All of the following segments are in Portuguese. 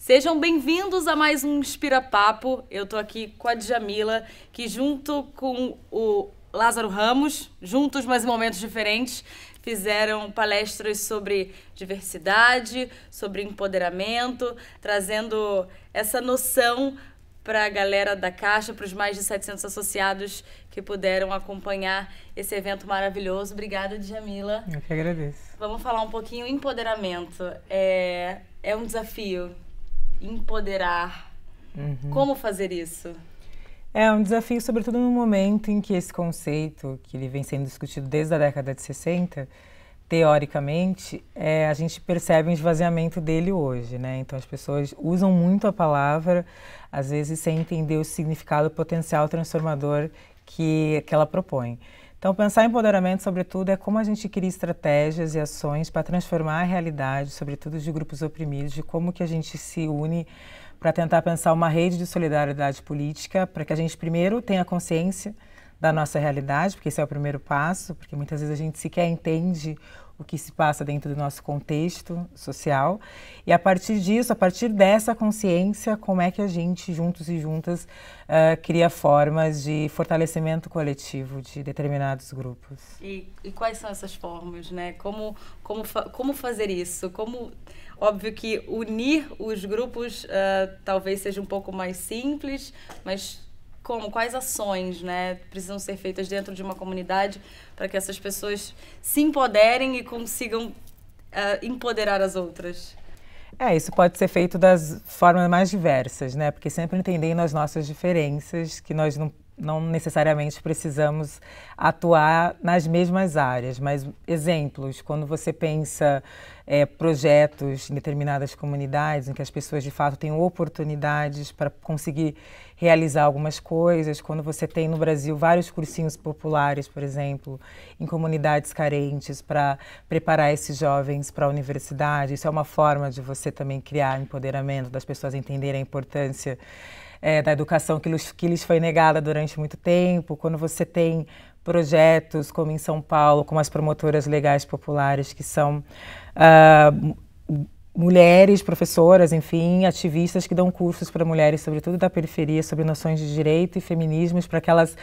Sejam bem-vindos a mais um Inspira Papo. Eu tô aqui com a Djamila, que junto com o Lázaro Ramos, juntos mas em momentos diferentes, fizeram palestras sobre diversidade, sobre empoderamento, trazendo essa noção para a galera da Caixa, para os mais de 700 associados que puderam acompanhar esse evento maravilhoso. Obrigada, Djamila. Eu que agradeço. Vamos falar um pouquinho empoderamento. É um desafio empoderar. Como fazer isso? É um desafio, sobretudo no momento em que esse conceito, que ele vem sendo discutido desde a década de 60, teoricamente, a gente percebe um esvaziamento dele hoje, né? Então as pessoas usam muito a palavra, às vezes sem entender o significado potencial transformador que ela propõe. Então pensar em empoderamento, sobretudo, é como a gente cria estratégias e ações para transformar a realidade, sobretudo de grupos oprimidos, de como que a gente se une para tentar pensar uma rede de solidariedade política, para que a gente primeiro tenha consciência da nossa realidade, porque esse é o primeiro passo, porque muitas vezes a gente sequer entende o que se passa dentro do nosso contexto social. E a partir disso, a partir dessa consciência, como é que a gente, juntos e juntas, cria formas de fortalecimento coletivo de determinados grupos. E quais são essas formas, né? Como fazer isso? Óbvio que unir os grupos talvez seja um pouco mais simples, mas quais ações, né, precisam ser feitas dentro de uma comunidade para que essas pessoas se empoderem e consigam empoderar as outras? Isso pode ser feito das formas mais diversas, né? Porque sempre entendendo as nossas diferenças, que nós não necessariamente precisamos atuar nas mesmas áreas, mas exemplos, quando você pensa projetos em determinadas comunidades, em que as pessoas de fato têm oportunidades para conseguir realizar algumas coisas, quando você tem no Brasil vários cursinhos populares, por exemplo, em comunidades carentes para preparar esses jovens para a universidade, isso é uma forma de você também criar empoderamento, das pessoas entenderem a importância da educação que lhes foi negada durante muito tempo. Quando você tem projetos como em São Paulo, como as promotoras legais populares, que são mulheres, professoras, enfim, ativistas que dão cursos para mulheres, sobretudo da periferia, sobre noções de direito e feminismos, para que elas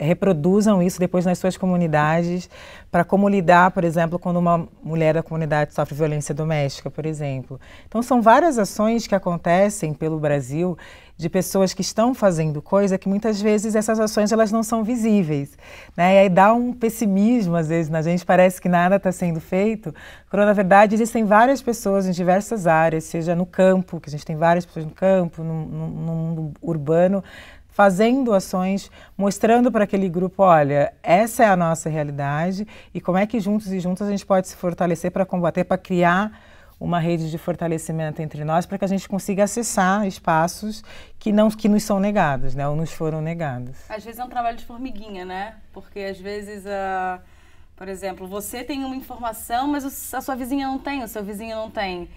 reproduzam isso depois nas suas comunidades, para como lidar, por exemplo, quando uma mulher da comunidade sofre violência doméstica, por exemplo. Então são várias ações que acontecem pelo Brasil de pessoas que estão fazendo coisa que muitas vezes essas ações elas não são visíveis, né? E aí dá um pessimismo às vezes na gente, parece que nada está sendo feito, quando na verdade existem várias pessoas em diversas áreas, seja no campo, que a gente tem várias pessoas no campo, no mundo urbano, fazendo ações, mostrando para aquele grupo, olha, essa é a nossa realidade e como é que juntos e juntas a gente pode se fortalecer para combater, para criar uma rede de fortalecimento entre nós, para que a gente consiga acessar espaços que nos são negados, né, ou nos foram negados. Às vezes é um trabalho de formiguinha, né? Porque às vezes, por exemplo, você tem uma informação, mas a sua vizinha não tem, o seu vizinho não tem.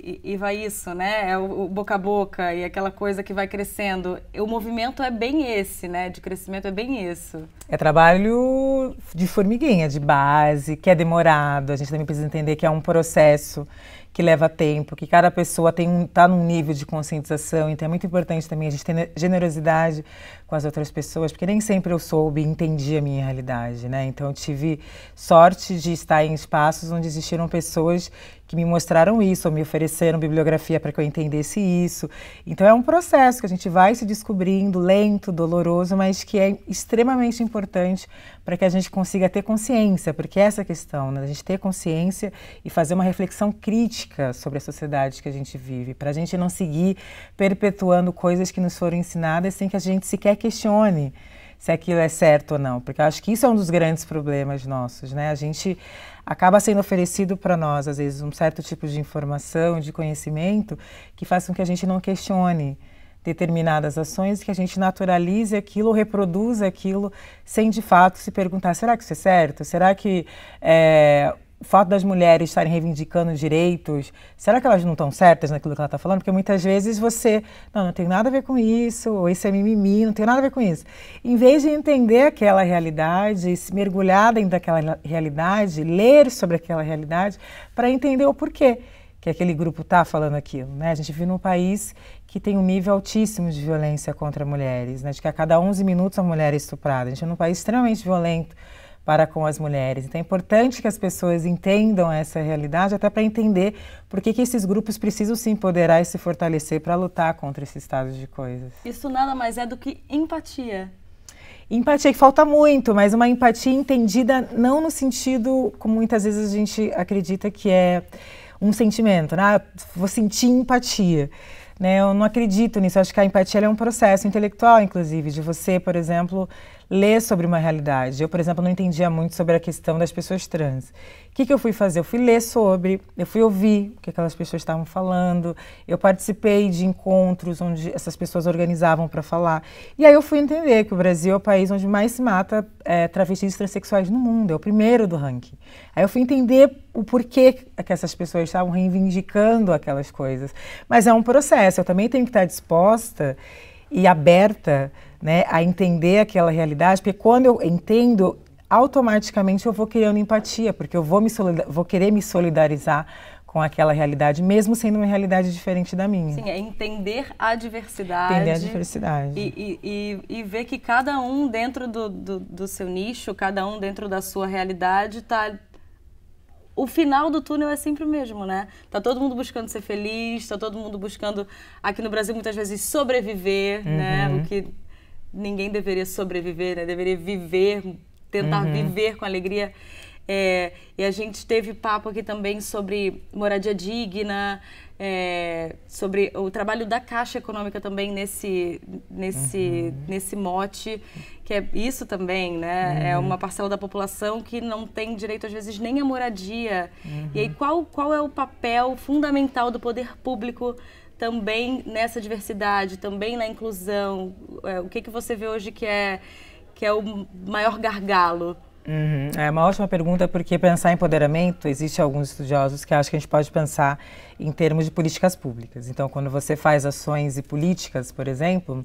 E vai isso, né? É o boca a boca e aquela coisa que vai crescendo. O movimento é bem esse, né? De crescimento é bem isso. É trabalho de formiguinha, de base, que é demorado. A gente também precisa entender que é um processo que leva tempo, que cada pessoa está num nível de conscientização, então é muito importante também a gente ter generosidade com as outras pessoas, porque nem sempre eu soube e entendi a minha realidade, né? Então eu tive sorte de estar em espaços onde existiram pessoas que me mostraram isso, ou me ofereceram bibliografia para que eu entendesse isso. Então é um processo que a gente vai se descobrindo, lento, doloroso, mas que é extremamente importante para que a gente consiga ter consciência, porque essa é a questão, né? A gente ter consciência e fazer uma reflexão crítica sobre a sociedade que a gente vive, para a gente não seguir perpetuando coisas que nos foram ensinadas sem que a gente sequer questione se aquilo é certo ou não, porque eu acho que isso é um dos grandes problemas nossos, né? A gente acaba sendo oferecido para nós, às vezes, um certo tipo de informação, de conhecimento, que faz com que a gente não questione determinadas ações, que a gente naturalize aquilo, reproduza aquilo, sem de fato se perguntar, será que isso é certo? Será que o fato das mulheres estarem reivindicando direitos, será que elas não estão certas naquilo que ela está falando? Porque muitas vezes você, não tem nada a ver com isso, ou isso é mimimi, não tem nada a ver com isso. Em vez de entender aquela realidade, se mergulhar dentro daquela realidade, ler sobre aquela realidade, para entender o porquê que aquele grupo está falando aquilo, né? A gente vive num país que tem um nível altíssimo de violência contra mulheres, né? De que a cada 11 minutos a mulher é estuprada. A gente é num país extremamente violento para com as mulheres. Então é importante que as pessoas entendam essa realidade, até para entender por que esses grupos precisam se empoderar e se fortalecer para lutar contra esse estado de coisas. Isso nada mais é do que empatia. Empatia que falta muito, mas uma empatia entendida não no sentido como muitas vezes a gente acredita que é um sentimento, né? Ah, vou sentir empatia. Né? Eu não acredito nisso, eu acho que a empatia é um processo intelectual, inclusive, de você, por exemplo, ler sobre uma realidade. Eu, por exemplo, não entendia muito sobre a questão das pessoas trans. O que eu fui fazer? Eu fui ler sobre, eu fui ouvir o que aquelas pessoas estavam falando, eu participei de encontros onde essas pessoas organizavam para falar. E aí eu fui entender que o Brasil é o país onde mais se mata travestis e transexuais no mundo, é o primeiro do ranking. Aí eu fui entender o porquê que essas pessoas estavam reivindicando aquelas coisas. Mas é um processo, eu também tenho que estar disposta e aberta, né, a entender aquela realidade, porque quando eu entendo, automaticamente eu vou criando empatia, porque eu vou querer me solidarizar com aquela realidade, mesmo sendo uma realidade diferente da minha. Sim, é entender a diversidade. Entender a diversidade. E ver que cada um dentro do seu nicho, cada um dentro da sua realidade está... O final do túnel é sempre o mesmo, né? Tá todo mundo buscando ser feliz, tá todo mundo buscando, aqui no Brasil, muitas vezes sobreviver, né? O que ninguém deveria sobreviver, né? Deveria viver, tentar viver com alegria. E a gente teve papo aqui também sobre moradia digna, sobre o trabalho da Caixa Econômica também nesse mote, que é isso também, né? É uma parcela da população que não tem direito, às vezes, nem à moradia. E aí, qual é o papel fundamental do poder público também nessa diversidade, também na inclusão? O que você vê hoje que é o maior gargalo? É uma ótima pergunta, porque pensar em empoderamento, existe alguns estudiosos que acham que a gente pode pensar em termos de políticas públicas. Então, quando você faz ações e políticas, por exemplo,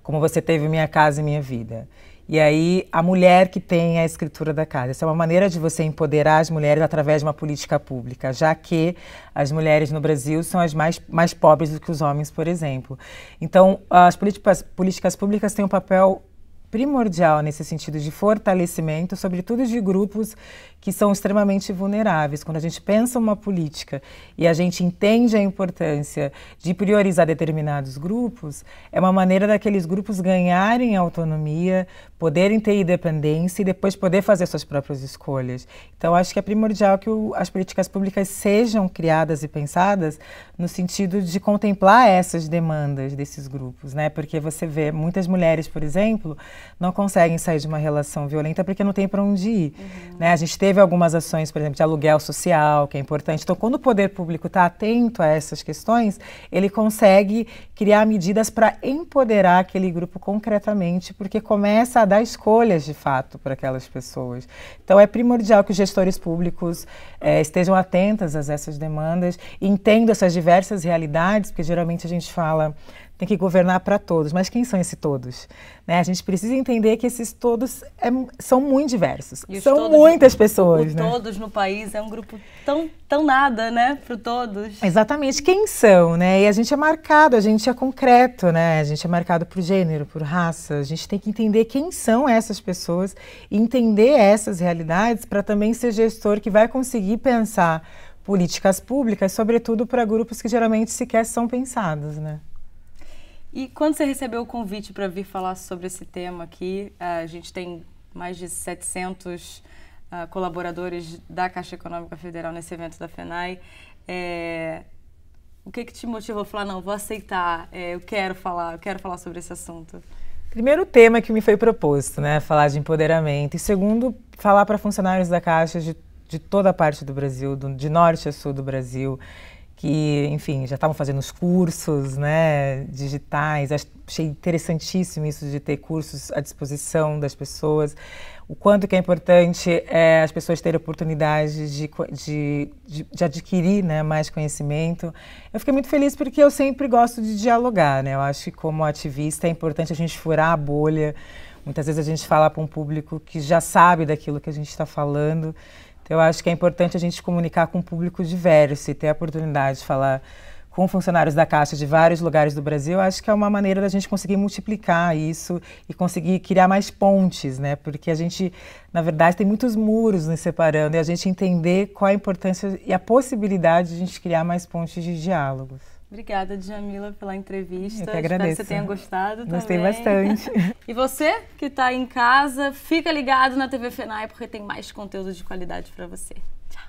como você teve Minha Casa e Minha Vida, e aí a mulher que tem a escritura da casa, essa é uma maneira de você empoderar as mulheres através de uma política pública, já que as mulheres no Brasil são as mais pobres do que os homens, por exemplo. Então, as políticas públicas têm um papel primordial nesse sentido de fortalecimento, sobretudo de grupos que são extremamente vulneráveis. Quando a gente pensa uma política e a gente entende a importância de priorizar determinados grupos, é uma maneira daqueles grupos ganharem autonomia, poderem ter independência e depois poder fazer suas próprias escolhas. Então, acho que é primordial que as políticas públicas sejam criadas e pensadas no sentido de contemplar essas demandas desses grupos, né? Porque você vê muitas mulheres, por exemplo, não conseguem sair de uma relação violenta porque não tem para onde ir. Né? A gente teve algumas ações, por exemplo, de aluguel social, que é importante. Então, quando o poder público está atento a essas questões, ele consegue criar medidas para empoderar aquele grupo concretamente, porque começa a dar escolhas, de fato, para aquelas pessoas. Então, é primordial que os gestores públicos estejam atentos a essas demandas, entendam essas diversas realidades, porque geralmente a gente fala tem que governar para todos. Mas quem são esses todos? Né? A gente precisa entender que esses todos são muito diversos. São muitas pessoas. Né? Todos no país é um grupo tão nada, né? Para todos. Exatamente. Quem são? Né? E a gente é marcado, a gente é concreto, né? A gente é marcado por gênero, por raça. A gente tem que entender quem são essas pessoas e entender essas realidades para também ser gestor que vai conseguir pensar políticas públicas, sobretudo para grupos que geralmente sequer são pensados, né? E quando você recebeu o convite para vir falar sobre esse tema aqui, a gente tem mais de 700 colaboradores da Caixa Econômica Federal nesse evento da FENAI. O que te motivou a falar, não, vou aceitar, eu quero falar sobre esse assunto? Primeiro, o tema que me foi proposto, né, falar de empoderamento. E segundo, falar para funcionários da Caixa de toda a parte do Brasil, de norte a sul do Brasil, que, enfim, já estavam fazendo os cursos, né, digitais. Achei interessantíssimo isso de ter cursos à disposição das pessoas. O quanto que é importante as pessoas terem oportunidade de adquirir, né, mais conhecimento. Eu fiquei muito feliz porque eu sempre gosto de dialogar, né? Eu acho que como ativista é importante a gente furar a bolha. Muitas vezes a gente fala para um público que já sabe daquilo que a gente está falando. Então, eu acho que é importante a gente comunicar com um público diverso e ter a oportunidade de falar com funcionários da Caixa de vários lugares do Brasil. Acho que é uma maneira da gente conseguir multiplicar isso e conseguir criar mais pontes, né? Porque a gente, na verdade, tem muitos muros nos separando e a gente entender qual a importância e a possibilidade de a gente criar mais pontes de diálogos. Obrigada, Djamila, pela entrevista. Eu que agradeço. Espero que você tenha gostado também. Gostei bastante. E você que está em casa, fica ligado na TV FENAI porque tem mais conteúdo de qualidade para você. Tchau.